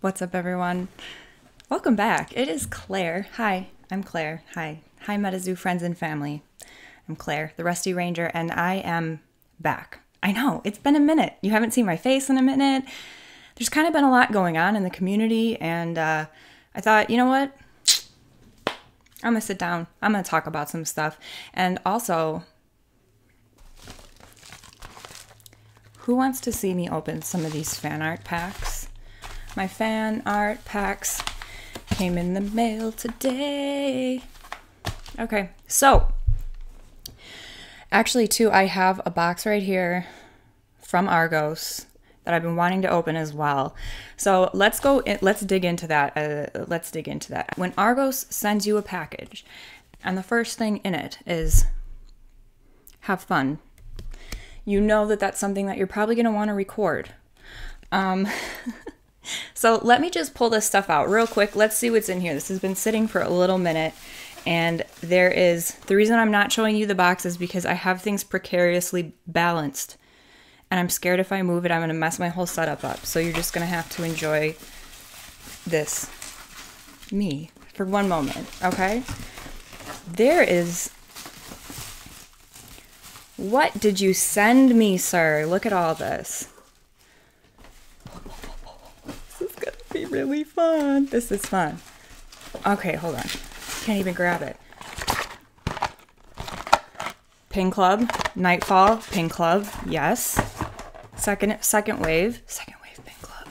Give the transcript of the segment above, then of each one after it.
What's up, everyone? Welcome back. It is Claire. Hi, I'm Claire. Hi. Hi, MetaZoo friends and family. I'm Claire, the Rusty Ranger, and I am back. I know, it's been a minute. You haven't seen my face in a minute. There's kind of been a lot going on in the community, and I thought, you know what? I'm going to sit down. I'm going to talk about some stuff. And also, who wants to see me open some of these fan art packs? My fan art packs came in the mail today. Okay, so actually too, I have a box right here from Argos that I've been wanting to open as well. So let's dig into that. Let's dig into that. When Argos sends you a package and the first thing in it is have fun, you know that that's something that you're probably going to want to record. So let me just pull this stuff out real quick. Let's see what's in here. This has been sitting for a little minute, and the reason I'm not showing you the box is because I have things precariously balanced, and I'm scared if I move it, I'm going to mess my whole setup up. So you're just going to have to enjoy this, me, for one moment, okay? What did you send me, sir? Look at all this. Be really fun. This is fun. Okay, hold on. Can't even grab it. Pin Club, Nightfall, Pin Club, yes. Second wave Pin Club.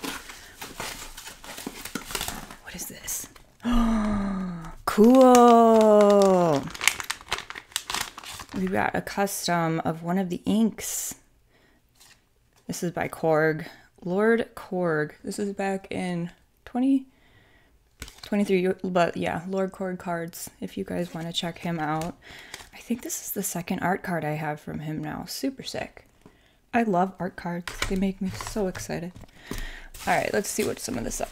What is this? Cool. We've got a custom of one of the inks. This is by Korg. Lord Korg. This is back in 2023, but yeah, Lord Korg cards, if you guys want to check him out. I think this is the second art card I have from him now. Super sick. I love art cards. They make me so excited. All right, let's see what some of this up.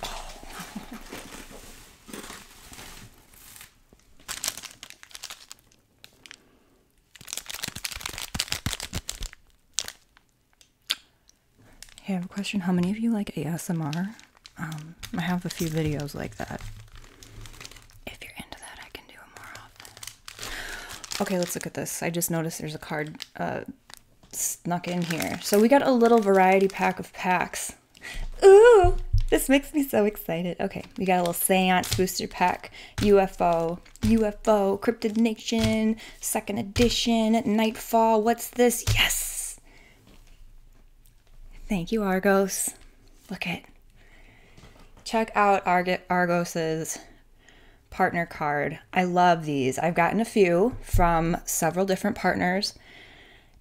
Hey, I have a question. How many of you like ASMR? I have a few videos like that. If you're into that, I can do it more often. Okay, let's look at this. I just noticed there's a card snuck in here. So we got a little variety pack of packs. Ooh, this makes me so excited. Okay, we got a little Seance booster pack. UFO, Cryptid Nation, second edition, Nightfall. What's this? Yes! Thank you, Argos. Look at. Check out Argos's partner card. I love these. I've gotten a few from several different partners.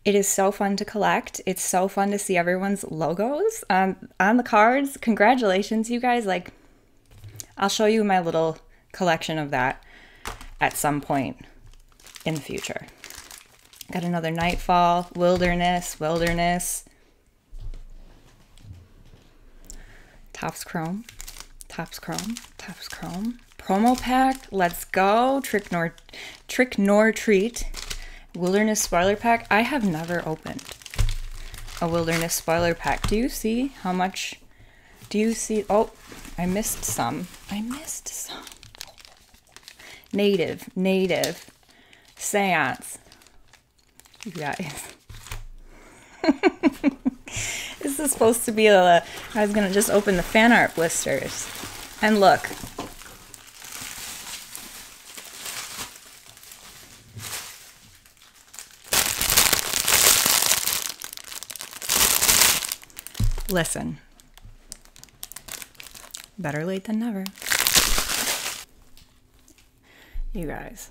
It is so fun to collect. It's so fun to see everyone's logos on the cards. Congratulations, you guys. Like, I'll show you my little collection of that at some point in the future. Got another Nightfall, Wilderness. Topps Chrome. Promo pack. Let's go. Trick nor treat. Wilderness spoiler pack. I have never opened a Wilderness spoiler pack. Do you see how much? Do you see? Oh, I missed some. Native. Seance. You guys. This is supposed to be I was going to just open the fan art blisters. And look. Listen. Better late than never. You guys.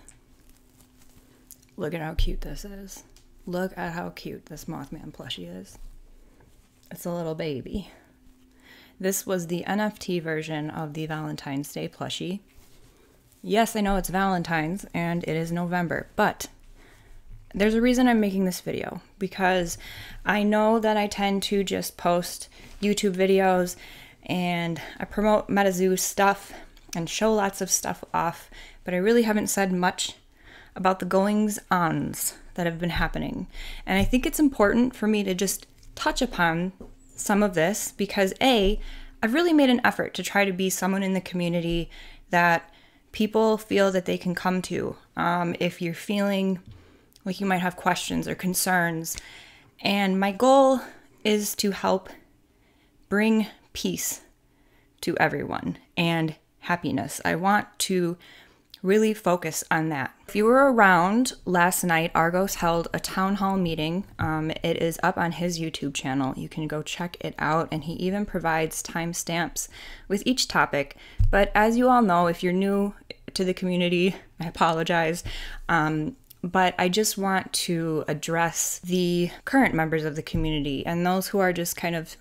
Look at how cute this is. Look at how cute this Mothman plushie is. It's a little baby. This was the NFT version of the Valentine's Day plushie. Yes, I know it's Valentine's and it is November, but there's a reason I'm making this video, because I know that I tend to just post YouTube videos and I promote MetaZoo stuff and show lots of stuff off, but I really haven't said much about the goings-ons that have been happening. And I think it's important for me to just touch upon some of this because A, I've really made an effort to try to be someone in the community that people feel that they can come to if you're feeling like you might have questions or concerns. And my goal is to help bring peace to everyone and happiness. I want to really focus on that. If you were around last night, Argos held a town hall meeting. It is up on his YouTube channel. You can go check it out, and he even provides timestamps with each topic. But as you all know, if you're new to the community, I apologize. But I just want to address the current members of the community and those who are just kind of,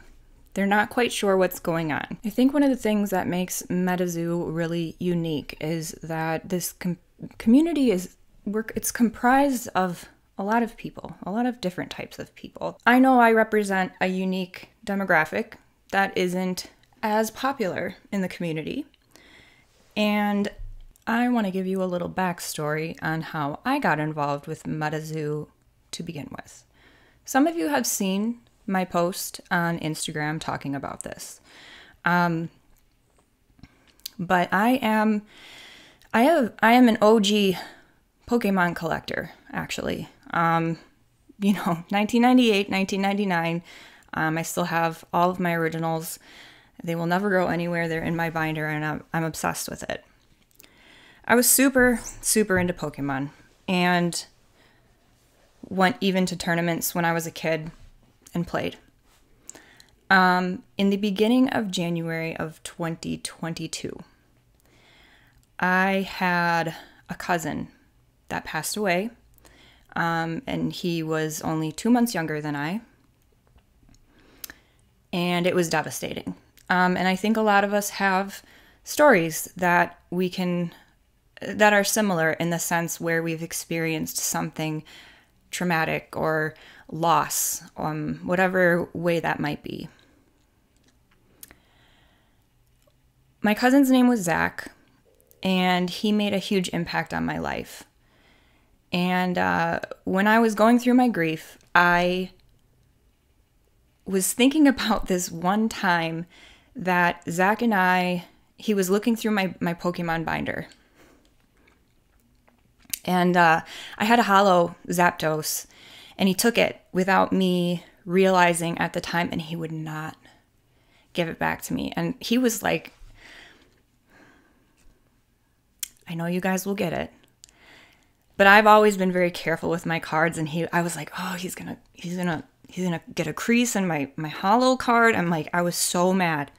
they're not quite sure what's going on. I think one of the things that makes MetaZoo really unique is that this community it's comprised of a lot of people, a lot of different types of people. I know I represent a unique demographic that isn't as popular in the community, and I want to give you a little backstory on how I got involved with MetaZoo to begin with. Some of you have seen my post on Instagram talking about this. But I am an OG Pokemon collector, actually. 1998, 1999, I still have all of my originals. They will never go anywhere. They're in my binder, and I'm obsessed with it. I was super, super into Pokemon and went even to tournaments when I was a kid and played. In the beginning of January of 2022, I had a cousin that passed away, and he was only 2 months younger than I, and it was devastating. And I think a lot of us have stories that that are similar in the sense where we've experienced something traumatic or loss, whatever way that might be. My cousin's name was Zach, and he made a huge impact on my life. And when I was going through my grief, I was thinking about this one time that Zach and he was looking through my Pokemon binder. And I had a hollow Zapdos, and he took it without me realizing at the time, and he would not give it back to me. And he was like, I know you guys will get it, but I've always been very careful with my cards, and I was like, oh, he's gonna get a crease in my hollow card. I'm like, I was so mad.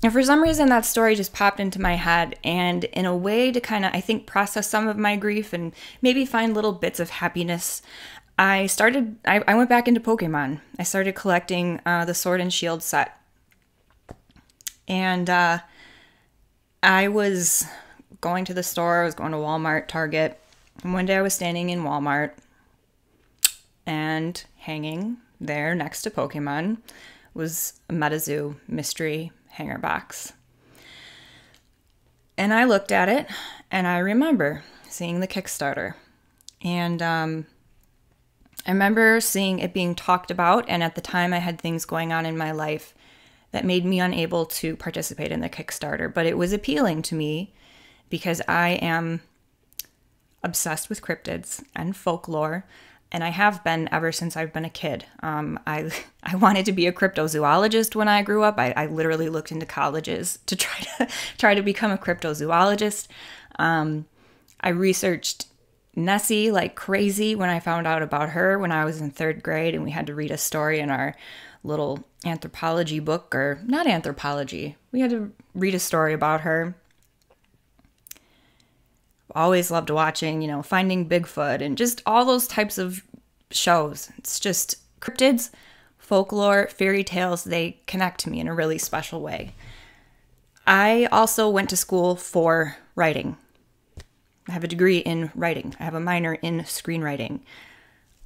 And for some reason, that story just popped into my head, and in a way to kind of, I think, process some of my grief and maybe find little bits of happiness, I went back into Pokemon. I started collecting the Sword and Shield set. And I was going to the store, I was going to Walmart, Target, and one day I was standing in Walmart, and hanging there next to Pokemon was a MetaZoo mystery hanger box. And I looked at it, and I remember seeing the Kickstarter. And I remember seeing it being talked about, and at the time I had things going on in my life that made me unable to participate in the Kickstarter. But it was appealing to me because I am obsessed with cryptids and folklore, and I have been ever since I've been a kid. I wanted to be a cryptozoologist when I grew up. I literally looked into colleges to try to become a cryptozoologist. I researched Nessie like crazy when I found out about her when I was in 3rd grade, and we had to read a story in our little anthropology book, or not anthropology. We had to read a story about her. Always loved watching, Finding Bigfoot and just all those types of shows. It's just cryptids, folklore, fairy tales, they connect to me in a really special way. I also went to school for writing. I have a degree in writing. I have a minor in screenwriting.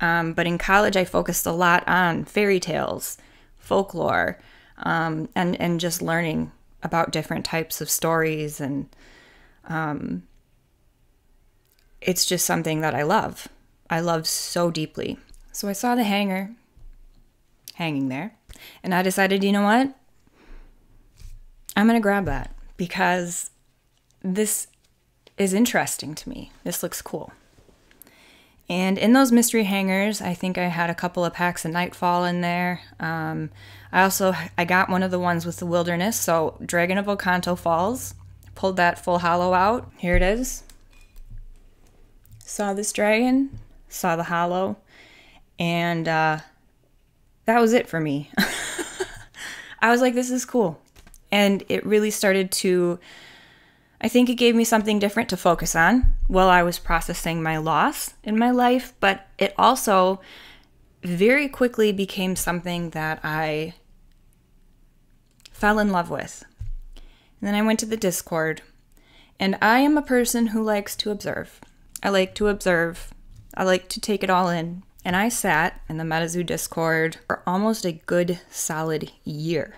But in college, I focused a lot on fairy tales, folklore, and just learning about different types of stories. And it's just something that I love. I love so deeply. So I saw the hanger hanging there. And I decided, you know what? I'm going to grab that because this is interesting to me. This looks cool. And in those mystery hangers, I think I had a couple of packs of Nightfall in there. I got one of the ones with the Wilderness, so Dragon of Ocanto Falls. Pulled that full hollow out. Here it is. Saw this dragon, saw the hollow, and that was it for me. I was like, this is cool. And it really started to, I think it gave me something different to focus on while I was processing my loss in my life, but it also very quickly became something that I fell in love with. And then I went to the Discord, and I am a person who likes to observe. I like to observe. I like to take it all in. And I sat in the MetaZoo Discord for almost a good solid year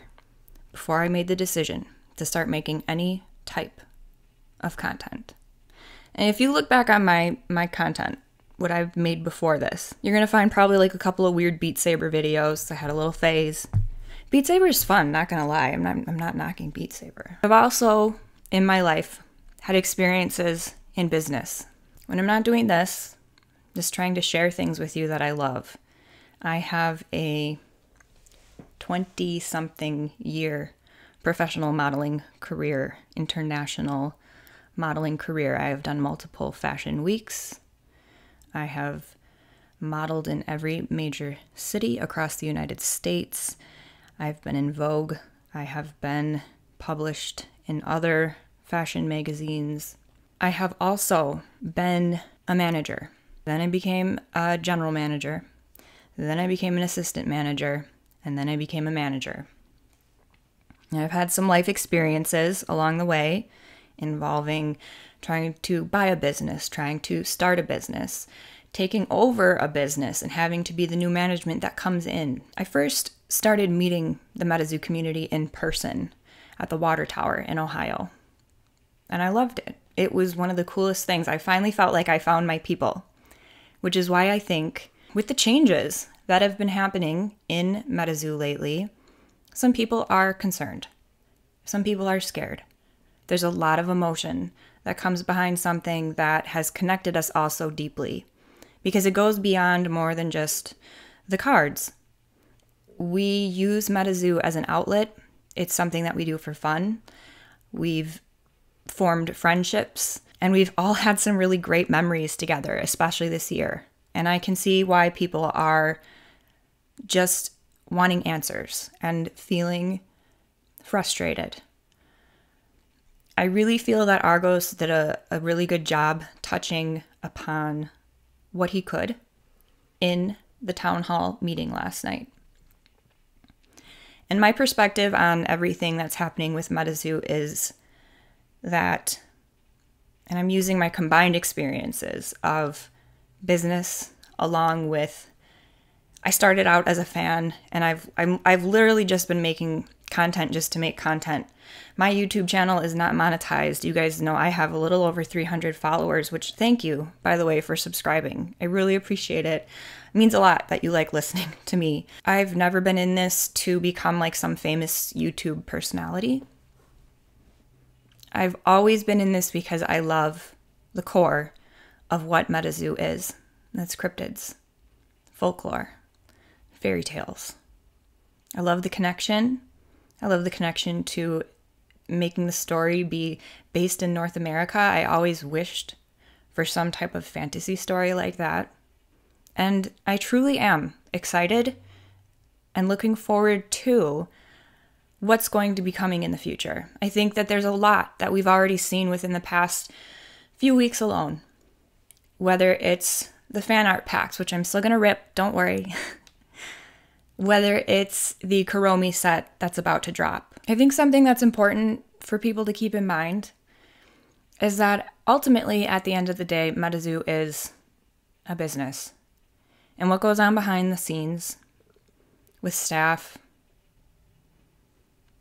before I made the decision to start making any type of content. And if you look back on my content, what I've made before this, you're going to find probably like a couple of weird Beat Saber videos. I had a little phase. Beat Saber is fun, not gonna lie. I'm not knocking Beat Saber. I've also, in my life, had experiences in business. When I'm not doing this, just trying to share things with you that I love. I have a 20-something year professional modeling career, international modeling career. I have done multiple fashion weeks. I have modeled in every major city across the United States. I've been in Vogue. I have been published in other fashion magazines. I have also been a manager. Then I became a general manager. Then I became an assistant manager. And then I became a manager. And I've had some life experiences along the way involving trying to buy a business, trying to start a business, taking over a business and having to be the new management that comes in. I first started meeting the MetaZoo community in person at the Water Tower in Ohio. And I loved it. It was one of the coolest things. I finally felt like I found my people, which is why I think with the changes that have been happening in MetaZoo lately, some people are concerned. Some people are scared. There's a lot of emotion that comes behind something that has connected us all so deeply, because it goes beyond more than just the cards. We use MetaZoo as an outlet. It's something that we do for fun. We've formed friendships, and we've all had some really great memories together, especially this year. And I can see why people are just wanting answers and feeling frustrated. I really feel that Argos did a really good job touching upon what he could in the town hall meeting last night. And my perspective on everything that's happening with MetaZoo is that, and I'm using my combined experiences of business along with, I started out as a fan, and I've literally just been making content just to make content. My YouTube channel is not monetized. You guys know I have a little over 300 followers, which thank you, by the way, for subscribing. I really appreciate it. It means a lot that you like listening to me. I've never been in this to become like some famous YouTube personality. I've always been in this because I love the core of what MetaZoo is. That's cryptids, folklore, fairy tales. I love the connection. I love the connection to making the story be based in North America. I always wished for some type of fantasy story like that. And I truly am excited and looking forward to what's going to be coming in the future. I think that there's a lot that we've already seen within the past few weeks alone. Whether it's the fan art packs, which I'm still going to rip, don't worry. Whether it's the Kuromi set that's about to drop. I think something that's important for people to keep in mind is that ultimately, at the end of the day, MetaZoo is a business. And what goes on behind the scenes with staff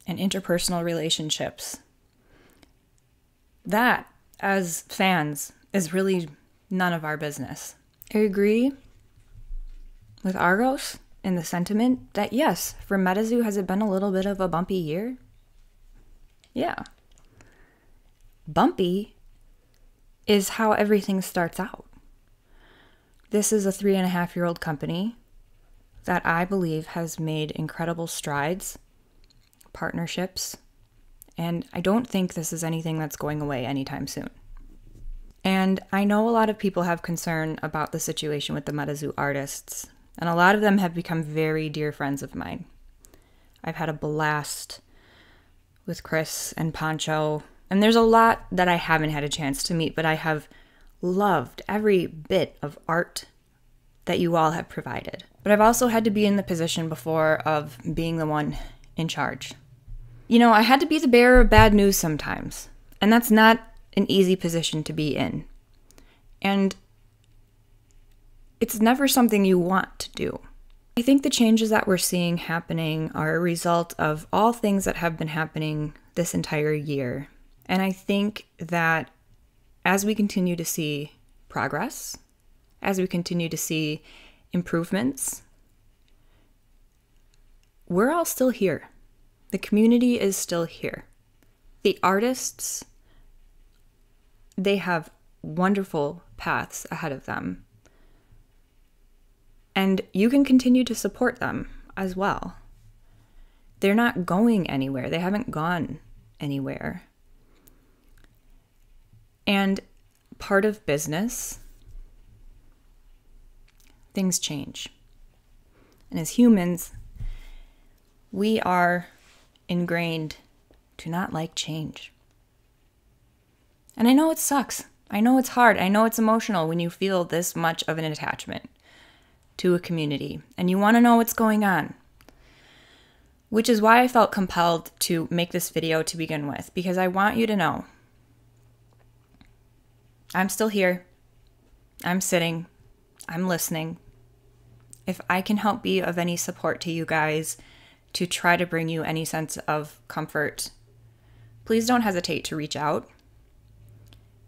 and interpersonal relationships, that, as fans, is really none of our business. I agree with Argos. in the sentiment that yes, for MetaZoo, has it been a little bit of a bumpy year? Yeah. Bumpy is how everything starts out. This is a 3.5-year-old company that I believe has made incredible strides, partnerships, and I don't think this is anything that's going away anytime soon. And I know a lot of people have concern about the situation with the MetaZoo artists, and a lot of them have become very dear friends of mine. I've had a blast with Chris and Pancho, and there's a lot that I haven't had a chance to meet, but I have loved every bit of art that you all have provided. But I've also had to be in the position before of being the one in charge. You know, I had to be the bearer of bad news sometimes, and that's not an easy position to be in. And it's never something you want to do. I think the changes that we're seeing happening are a result of all things that have been happening this entire year. And I think that as we continue to see progress, as we continue to see improvements, we're all still here. The community is still here. The artists, they have wonderful paths ahead of them. And you can continue to support them as well. They're not going anywhere. They haven't gone anywhere. And part of business, things change. And as humans, we are ingrained to not like change. And I know it sucks. I know it's hard. I know it's emotional when you feel this much of an attachment to a community and you want to know what's going on. Which is why I felt compelled to make this video to begin with, because I want you to know I'm still here. I'm sitting. I'm listening. If I can help be of any support to you guys to try to bring you any sense of comfort, please don't hesitate to reach out.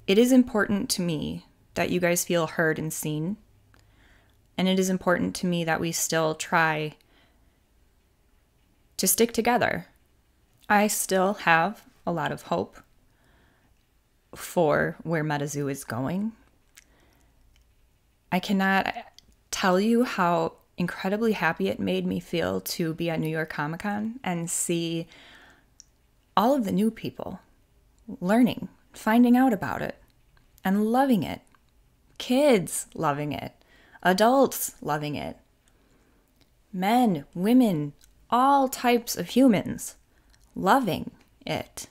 It is important to me that you guys feel heard and seen. And it is important to me that we still try to stick together. I still have a lot of hope for where MetaZoo is going. I cannot tell you how incredibly happy it made me feel to be at New York Comic Con and see all of the new people learning, finding out about it, and loving it. Kids loving it. Adults loving it. Men, women, all types of humans loving it.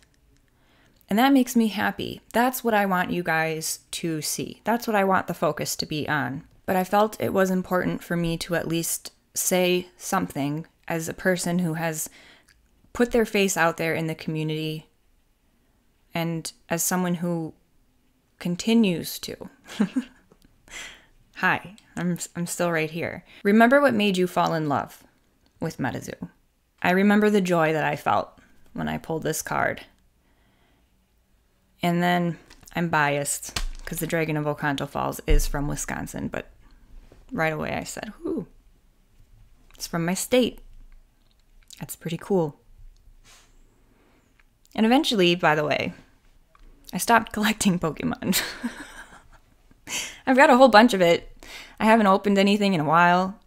And that makes me happy. That's what I want you guys to see. That's what I want the focus to be on. But I felt it was important for me to at least say something as a person who has put their face out there in the community and as someone who continues to. Hi, I'm still right here. Remember what made you fall in love with MetaZoo. I remember the joy that I felt when I pulled this card. And then I'm biased because the Dragon of Oconto Falls is from Wisconsin, but right away I said, ooh, it's from my state. That's pretty cool. And eventually, by the way, I stopped collecting Pokemon. I've got a whole bunch of it. I haven't opened anything in a while.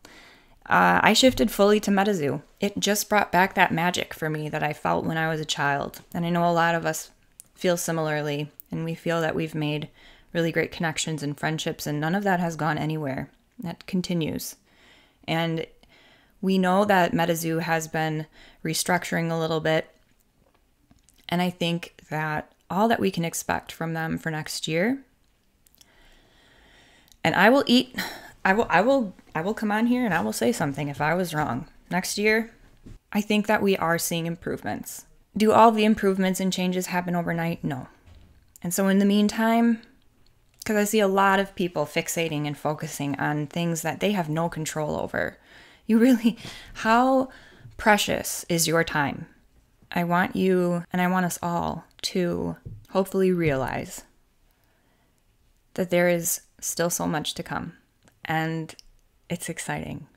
I shifted fully to MetaZoo. It just brought back that magic for me that I felt when I was a child. And I know a lot of us feel similarly, and we feel that we've made really great connections and friendships, and none of that has gone anywhere. That continues. And we know that MetaZoo has been restructuring a little bit, and I think that all that we can expect from them for next year, and I will come on here and I will say something if I was wrong. Next year, I think that we are seeing improvements. Do all the improvements and changes happen overnight? No. And so in the meantime, because I see a lot of people fixating and focusing on things that they have no control over, how precious is your time? I want you, and I want us all to hopefully realize that there is still so much to come, and it's exciting.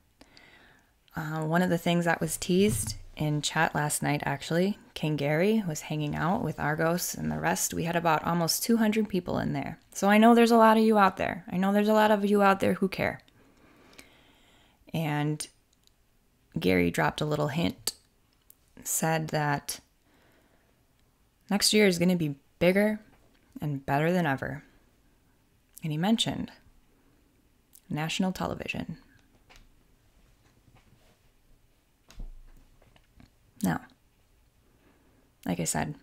One of the things that was teased in chat last night, actually, King Gary was hanging out with Argos and the rest. We had about almost 200 people in there. So I know there's a lot of you out there. I know there's a lot of you out there who care. And Gary dropped a little hint, said that next year is going to be bigger and better than ever. And he mentioned national television. Now, like I said,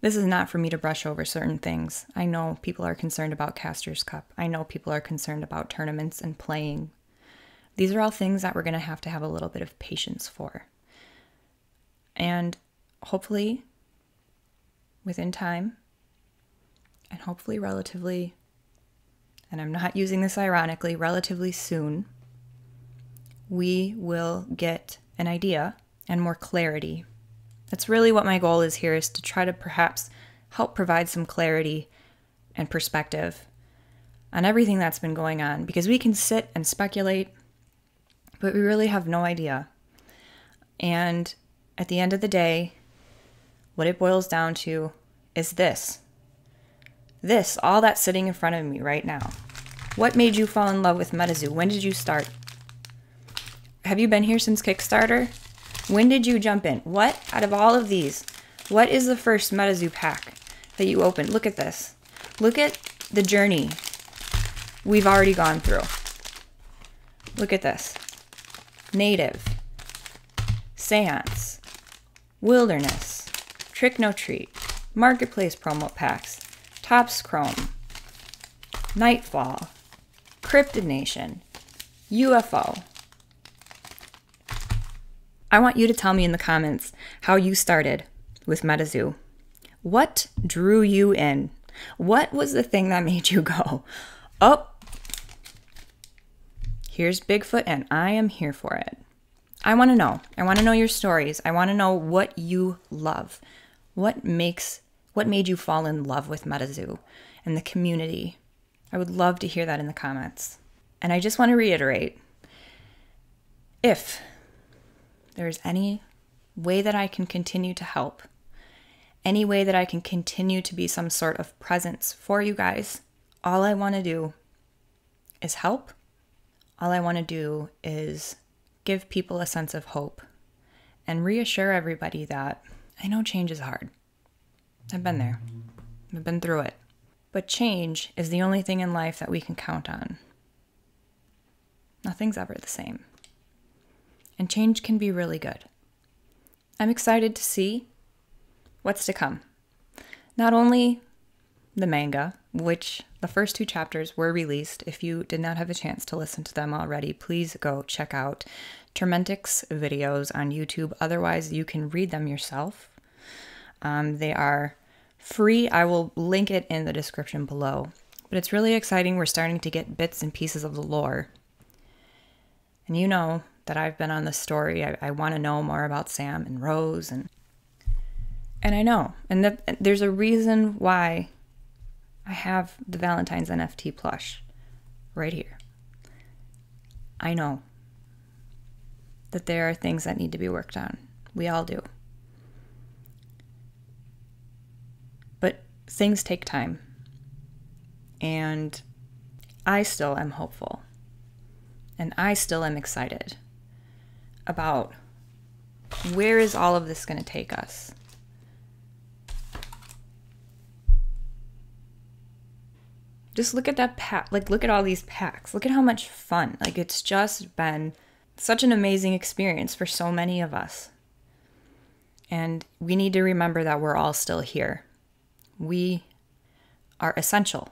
this is not for me to brush over certain things. I know people are concerned about Caster's Cup. I know people are concerned about tournaments and playing. These are all things that we're going to have a little bit of patience for. And hopefully, within time, and hopefully relatively, and I'm not using this ironically, relatively soon, we will get an idea and more clarity. That's really what my goal is here, is to try to perhaps help provide some clarity and perspective on everything that's been going on, because we can sit and speculate, but we really have no idea. And at the end of the day, what it boils down to is this, all that's sitting in front of me right now. What made you fall in love with MetaZoo? When did you start? Have you been here since Kickstarter? When did you jump in? What, out of all of these, what is the first MetaZoo pack that you opened? Look at this. Look at the journey we've already gone through. Look at this. Native, Seance, Wilderness, Trick No Treat, Marketplace promo packs, Topps Chrome, Nightfall, Cryptid Nation, UFO. I want you to tell me in the comments how you started with MetaZoo. What drew you in? What was the thing that made you go, oh, here's Bigfoot and I am here for it? I want to know. I want to know your stories. I want to know what you love. What made you fall in love with MetaZoo and the community? I would love to hear that in the comments. And I just want to reiterate, if there's any way that I can continue to help, any way that I can continue to be some sort of presence for you guys, all I want to do is help. All I want to do is give people a sense of hope and reassure everybody that I know change is hard. I've been there. I've been through it. But change is the only thing in life that we can count on. Nothing's ever the same. And change can be really good. I'm excited to see what's to come. Not only the manga, which the first 2 chapters were released. If you did not have a chance to listen to them already, please go check out Termentic's videos on YouTube. Otherwise, you can read them yourself. They are free. I will link it in the description below. But it's really exciting. We're starting to get bits and pieces of the lore. And you know that I've been on this story. I want to know more about Sam and Rose. And I know. And there's a reason why I have the Valentine's NFT plush right here. I know that there are things that need to be worked on. We all do. But things take time. And I still am hopeful. And I still am excited about where is all of this going to take us. Just look at that pack. Like, look at all these packs. Look at how much fun. Like, it's just been such an amazing experience for so many of us. And we need to remember that we're all still here. We are essential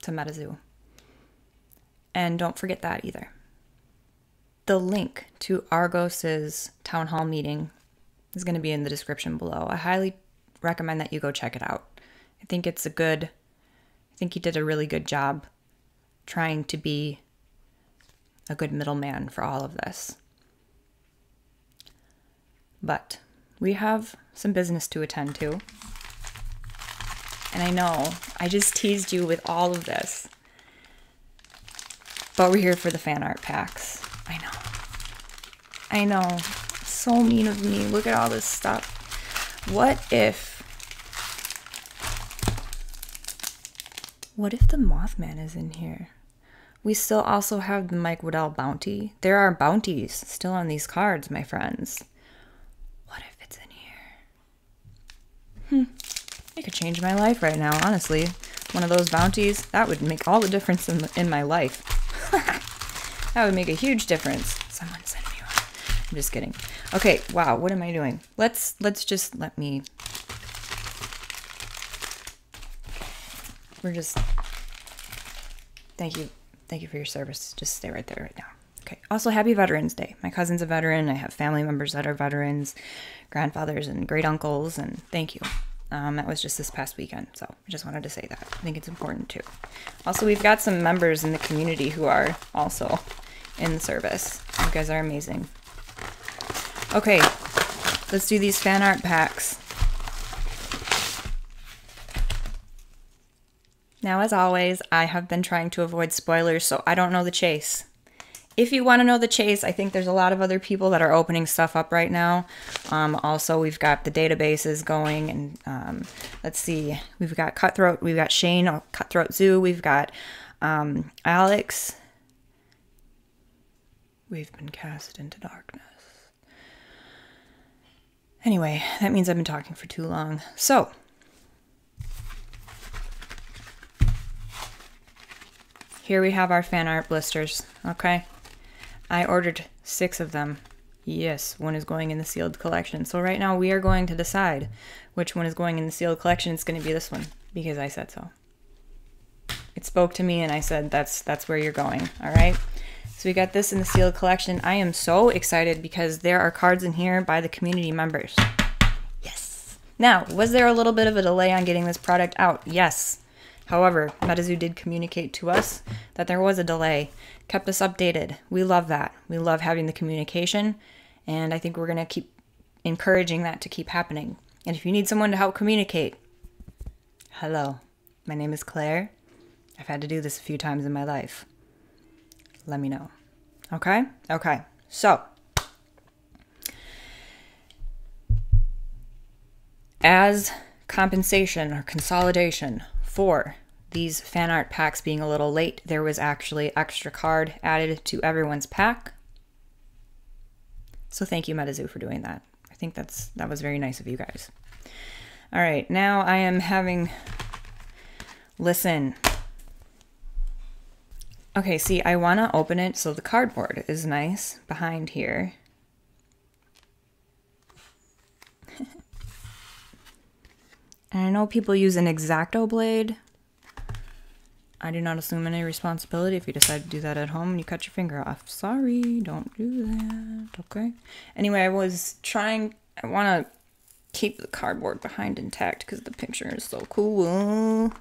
to MetaZoo. And don't forget that either. The link to Argos's town hall meeting is going to be in the description below. I highly recommend that you go check it out. I think he did a really good job trying to be a good middleman for all of this. But we have some business to attend to. And I know I just teased you with all of this. But we're here for the fan art packs. I know. I know. So mean of me. Look at all this stuff. What if the Mothman is in here? We still also have the Mike Waddell bounty. There are bounties still on these cards, my friends. What if it's in here? It could change my life right now, honestly. One of those bounties, that would make all the difference in my life. That would make a huge difference. Someone send me one. I'm just kidding. Okay, wow, what am I doing? Let's just let me... We're just... Thank you for your service. Just stay right there right now. Okay. Also, happy Veterans Day. My cousin's a veteran. I have family members that are veterans, grandfathers and great uncles, and thank you. That was just this past weekend, so I just wanted to say that. I think it's important too. Also, we've got some members in the community who are also in the service. You guys are amazing. Okay, let's do these fan art packs. Now, as always, I have been trying to avoid spoilers, so I don't know the chase. If you want to know the chase, I think there's a lot of other people that are opening stuff up right now. Also, we've got the databases going, and let's see. We've got Cutthroat, we've got Shane, Cutthroat Zoo, we've got Alex. We've been cast into darkness. Anyway, that means I've been talking for too long. So, here we have our fan art blisters, okay? I ordered 6 of them. Yes, one is going in the sealed collection. So right now we are going to decide which one is going in the sealed collection. It's going to be this one because I said so. It spoke to me and I said that's where you're going, all right? So we got this in the sealed collection. I am so excited because there are cards in here by the community members. Yes. Now, was there a little bit of a delay on getting this product out? Yes. However, MetaZoo did communicate to us that there was a delay, kept us updated. We love that. We love having the communication, and I think we're going to keep encouraging that to keep happening. And if you need someone to help communicate, hello, my name is Claire. I've had to do this a few times in my life. Let me know. Okay? Okay. So, as compensation or consolidation for these fan art packs being a little late, there was actually extra card added to everyone's pack. So thank you, MetaZoo, for doing that. I think that was very nice of you guys. All right, now I am having... Listen. Okay, see, I want to open it so the cardboard is nice behind here. And I know people use an X-Acto blade. I do not assume any responsibility if you decide to do that at home and you cut your finger off. Sorry, don't do that, okay? Anyway, I want to keep the cardboard behind intact because the picture is so cool.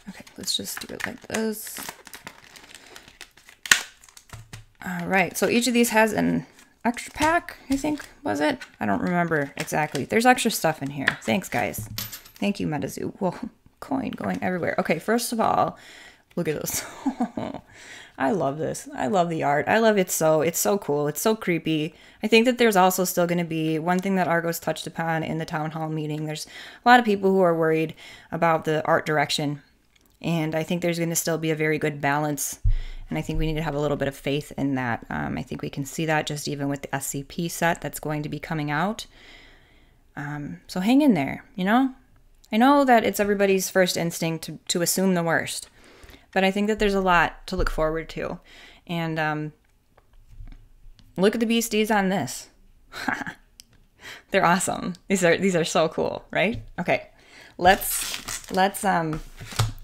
Okay, let's just do it like this. All right, so each of these has an extra pack, I think, was it? I don't remember exactly. There's extra stuff in here. Thanks, guys. Thank you, MetaZoo. Whoa, coin going everywhere. Okay, first of all, look at this. I love this. I love the art. I love it so. It's so cool. It's so creepy. I think that there's also still going to be one thing that Argos touched upon in the town hall meeting. There's a lot of people who are worried about the art direction, and I think there's going to still be a very good balance. And I think we need to have a little bit of faith in that. I think we can see that just even with the SCP set that's going to be coming out. So hang in there, you know? I know that it's everybody's first instinct to assume the worst. But I think that there's a lot to look forward to. And look at the beasties on this. They're awesome. These are so cool, right? Okay.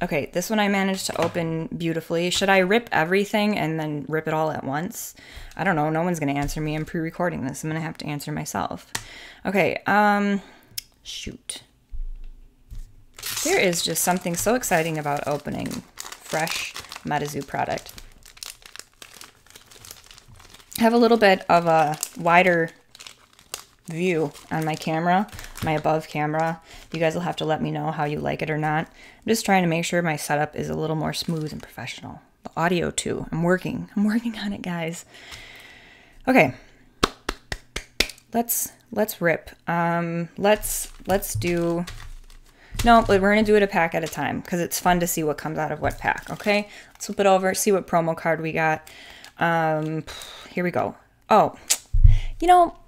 Okay, this one I managed to open beautifully. Should I rip everything and then rip it all at once? I don't know. No one's going to answer me. I'm pre-recording this. I'm going to have to answer myself. Okay, shoot. There is just something so exciting about opening fresh MetaZoo product. I have a little bit of a wider view on my camera, my above camera, You guys will have to let me know how you like it or not. I'm just trying to make sure my setup is a little more smooth and professional. The audio too. I'm working on it, guys. Okay. Let's rip. Let's do... No, we're going to do it a pack at a time because it's fun to see what comes out of what pack, okay? Let's flip it over, see what promo card we got. Here we go. Oh, you know,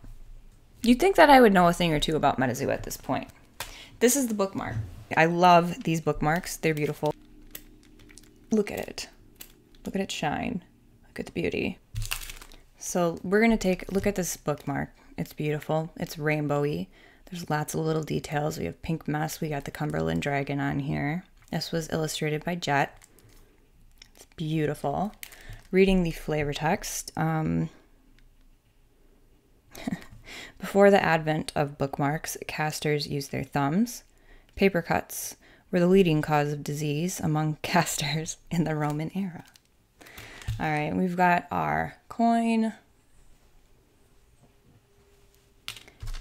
you'd think that I would know a thing or two about MetaZoo at this point. This is the bookmark. I love these bookmarks. They're beautiful. Look at it. Look at it shine. Look at the beauty. So we're going to take a look at this bookmark. It's beautiful. It's rainbowy. There's lots of little details. We have Pink Mess. We got the Cumberland Dragon on here. This was illustrated by Jet. It's beautiful. Reading the flavor text. Before the advent of bookmarks, casters used their thumbs. Paper cuts were the leading cause of disease among casters in the Roman era. All right, we've got our coin.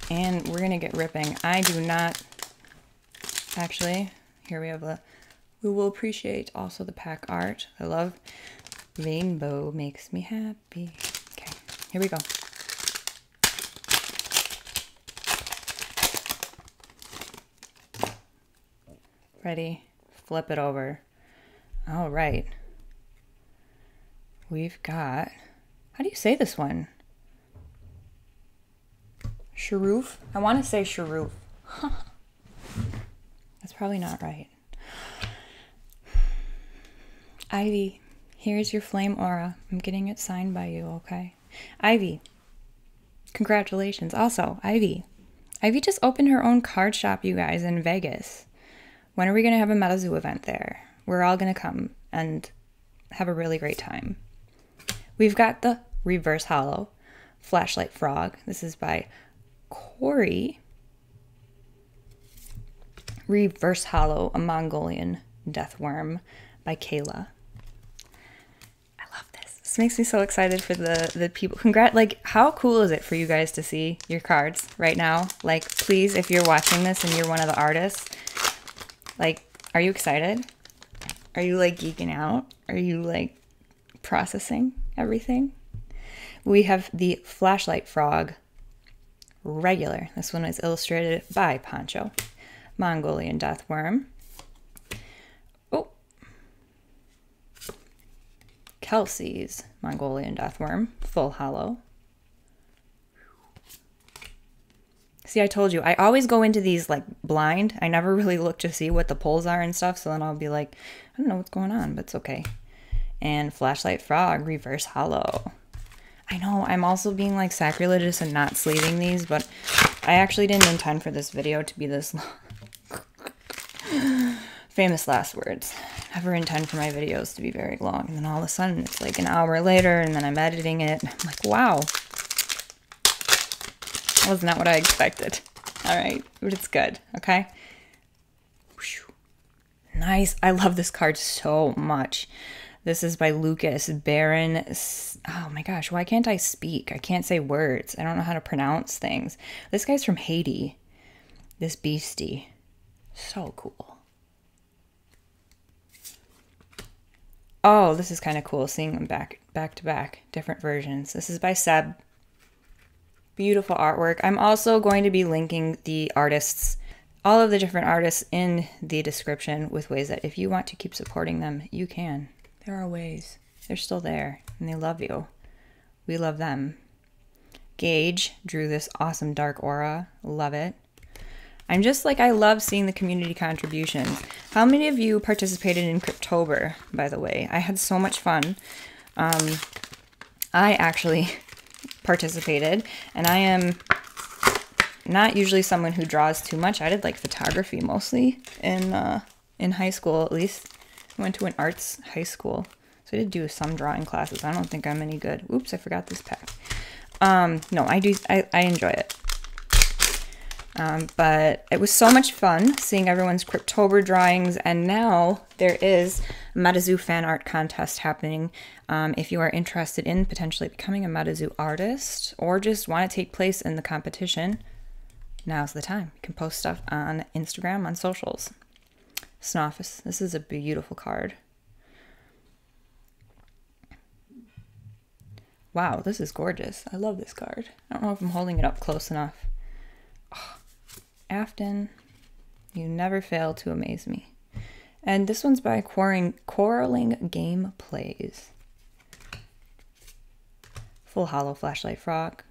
And we're going to get ripping. I do not... Actually, here we have we will appreciate also the pack art. I love rainbow makes me happy. Okay, here we go. Ready? Flip it over. All right. We've got... How do you say this one? Sharoof? I want to say Sharoof. That's probably not right. Ivy, here's your flame aura. I'm getting it signed by you, okay? Ivy, congratulations. Also, Ivy just opened her own card shop, you guys, in Vegas. When are we going to have a MetaZoo event there? We're all going to come and have a really great time. We've got the Reverse Hollow Flashlight Frog. This is by Corey. Reverse Hollow, a Mongolian Death Worm by Kayla. I love this. This makes me so excited for the people. Like, how cool is it for you guys to see your cards right now? Like, please, if you're watching this and you're one of the artists, like, are you excited? Are you, like, geeking out? Are you, like, processing everything? We have the Flashlight Frog regular. This one is illustrated by Poncho. Mongolian Death Worm. Oh. Kelsey's Mongolian Death Worm. Full hollow. See, I told you, I always go into these like blind. I never really look to see what the pulls are and stuff, so then I'll be like, I don't know what's going on, but it's okay. And Flashlight Frog, Reverse Hollow. I know, I'm also being like sacrilegious and not sleeving these, but I actually didn't intend for this video to be this long. Famous last words. Never intend for my videos to be very long, and then all of a sudden it's like an hour later, and then I'm editing it. I'm like, wow. That was not what I expected. All right, but it's good, okay? Nice. I love this card so much. This is by Lucas Baron. Oh my gosh, why can't I speak? I can't say words. I don't know how to pronounce things. This guy's from Haiti. This beastie. So cool. Oh, this is kind of cool seeing them back to back. Different versions. This is by Seb. Beautiful artwork. I'm also going to be linking the artists, all of the different artists in the description with ways that if you want to keep supporting them, you can. There are ways. They're still there, and they love you. We love them. Gage drew this awesome dark aura. Love it. I'm just like, I love seeing the community contributions. How many of you participated in Cryptober, by the way? I had so much fun. I actually participated, and I am not usually someone who draws too much. I did like photography mostly in high school, at least. I went to an arts high school, so I did do some drawing classes. I don't think I'm any good. Oops, I forgot this pack. No, I enjoy it. But it was so much fun seeing everyone's Cryptober drawings, and now there is a MetaZoo fan art contest happening. If you are interested in potentially becoming a MetaZoo artist or just want to take place in the competition, now's the time. You can post stuff on Instagram, on socials. Snoffus. This is a beautiful card. Wow, this is gorgeous. I love this card. I don't know if I'm holding it up close enough. Oh, Afton, you never fail to amaze me. And this one's by Quarreling Game Plays. Full Hollow Flashlight Frog.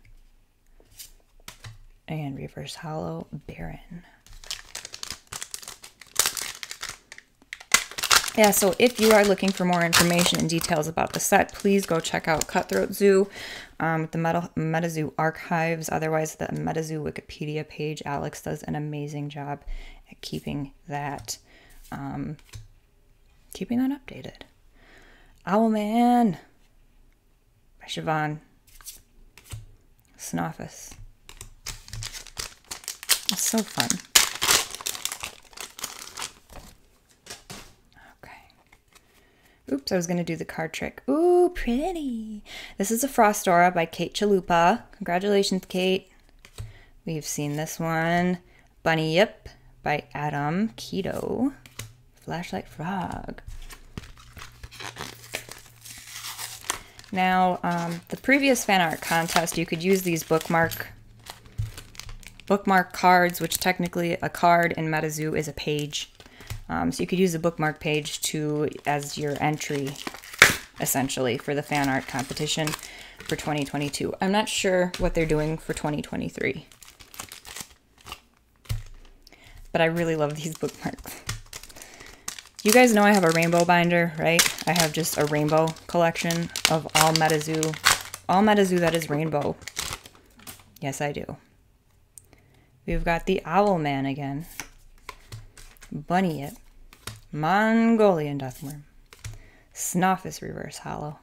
And Reverse Hollow Baron. Yeah, so if you are looking for more information and details about the set, please go check out Cutthroat Zoo, the MetaZoo archives, otherwise the MetaZoo Wikipedia page. Alex does an amazing job at keeping that updated. Owlman by Siobhan. Snoffus. It's so fun. Oops, I was going to do the card trick. Ooh, pretty. This is a Frost Aura by Kate Chalupa. Congratulations, Kate. We've seen this one. Bunny Yip by Adam Keto. Flashlight Frog. Now, the previous fan art contest, you could use these bookmark cards, which technically a card in MetaZoo is a page. So you could use the bookmark page as your entry, essentially, for the fan art competition for 2022. I'm not sure what they're doing for 2023. But I really love these bookmarks. You guys know I have a rainbow binder, right? I have just a rainbow collection of all MetaZoo. All MetaZoo that is rainbow. Yes, I do. We've got the Owlman again. Bunny Yip, Mongolian Deathworm, Snoffus Reverse Hollow,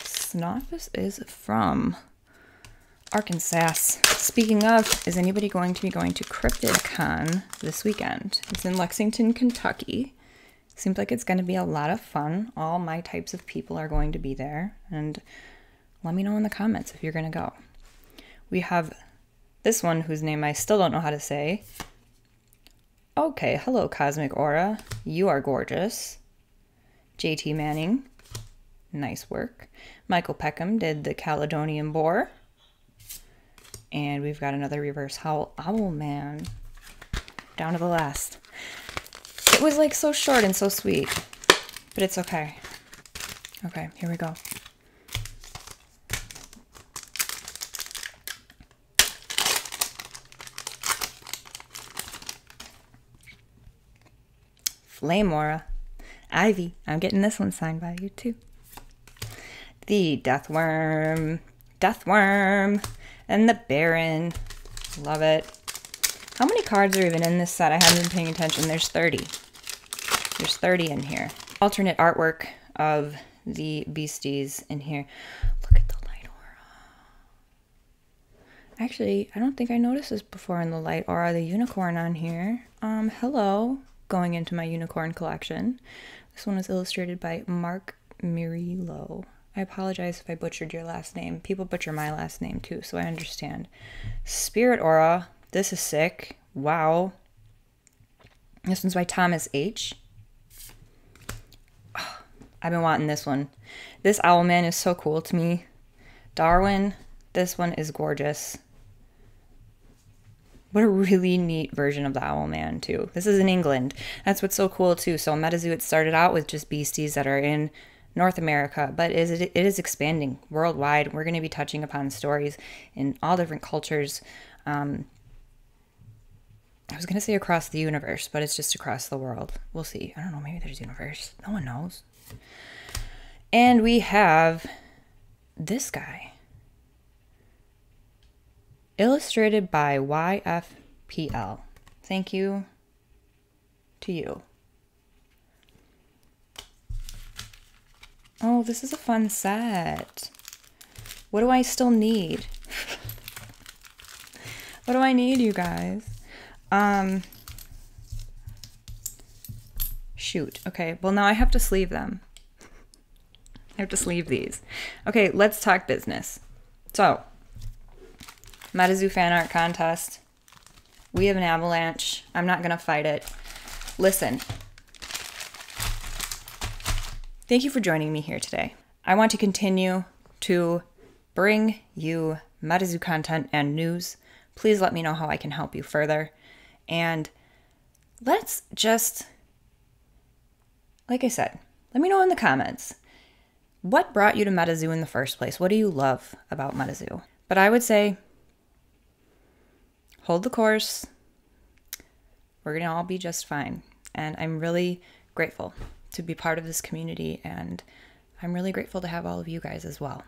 Snoffus is from Arkansas. Speaking of, is anybody going to be going to CryptidCon this weekend? It's in Lexington, Kentucky. Seems like it's going to be a lot of fun. All my types of people are going to be there, and let me know in the comments if you're going to go. We have this one, whose name I still don't know how to say. Okay, hello, Cosmic Aura. You are gorgeous. JT Manning. Nice work. Michael Peckham did the Caledonian Boar. And we've got another Reverse Owlman. Down to the last. It was like so short and so sweet. But it's okay. Okay, here we go. Flame Aura. Ivy. I'm getting this one signed by you too. The Deathworm. Deathworm. And the Baron. Love it. How many cards are even in this set? I haven't been paying attention. There's 30. There's 30 in here. Alternate artwork of the beasties in here. Look at the light aura. Actually, I don't think I noticed this before in the light aura. The unicorn on here. Hello. Going into my unicorn collection. This one was illustrated by Mark Mirillo. I apologize if I butchered your last name. People butcher my last name too, so I understand. Spirit Aura. This is sick. Wow. This one's by Thomas H. Oh, I've been wanting this one. This Owlman is so cool to me. Darwin. This one is gorgeous. What a really neat version of the Owlman, too. This is in England. That's what's so cool, too. So MetaZoo, it started out with just beasties that are in North America, but it is expanding worldwide. We're going to be touching upon stories in all different cultures. I was going to say across the universe, but it's just across the world. We'll see. I don't know. Maybe there's a universe. No one knows. And we have this guy. Illustrated by YFPL. Thank you to you. Oh, this is a fun set. What do I still need? What do I need, you guys? Shoot. Okay, well now I have to sleeve them. I have to sleeve these. Okay, let's talk business. So, MetaZoo fan art contest. We have an avalanche. I'm not going to fight it. Listen. Thank you for joining me here today. I want to continue to bring you MetaZoo content and news. Please let me know how I can help you further. And let's just, like I said, let me know in the comments. What brought you to MetaZoo in the first place? What do you love about MetaZoo? But I would say, hold the course. We're going to all be just fine. And I'm really grateful to be part of this community. And I'm really grateful to have all of you guys as well.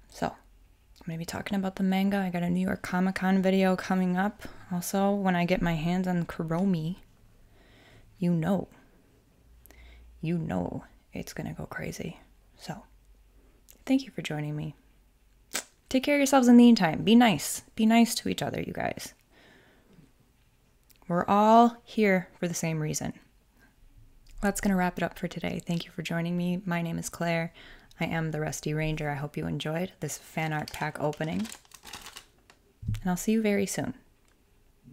So, I'm going to be talking about the manga. I got a New York Comic Con video coming up. Also, when I get my hands on Kuromi, you know it's going to go crazy. So, thank you for joining me. Take care of yourselves in the meantime. Be nice. Be nice to each other, you guys. We're all here for the same reason. That's going to wrap it up for today. Thank you for joining me. My name is Claire. I am the Rusty Ranger. I hope you enjoyed this fan art pack opening. And I'll see you very soon.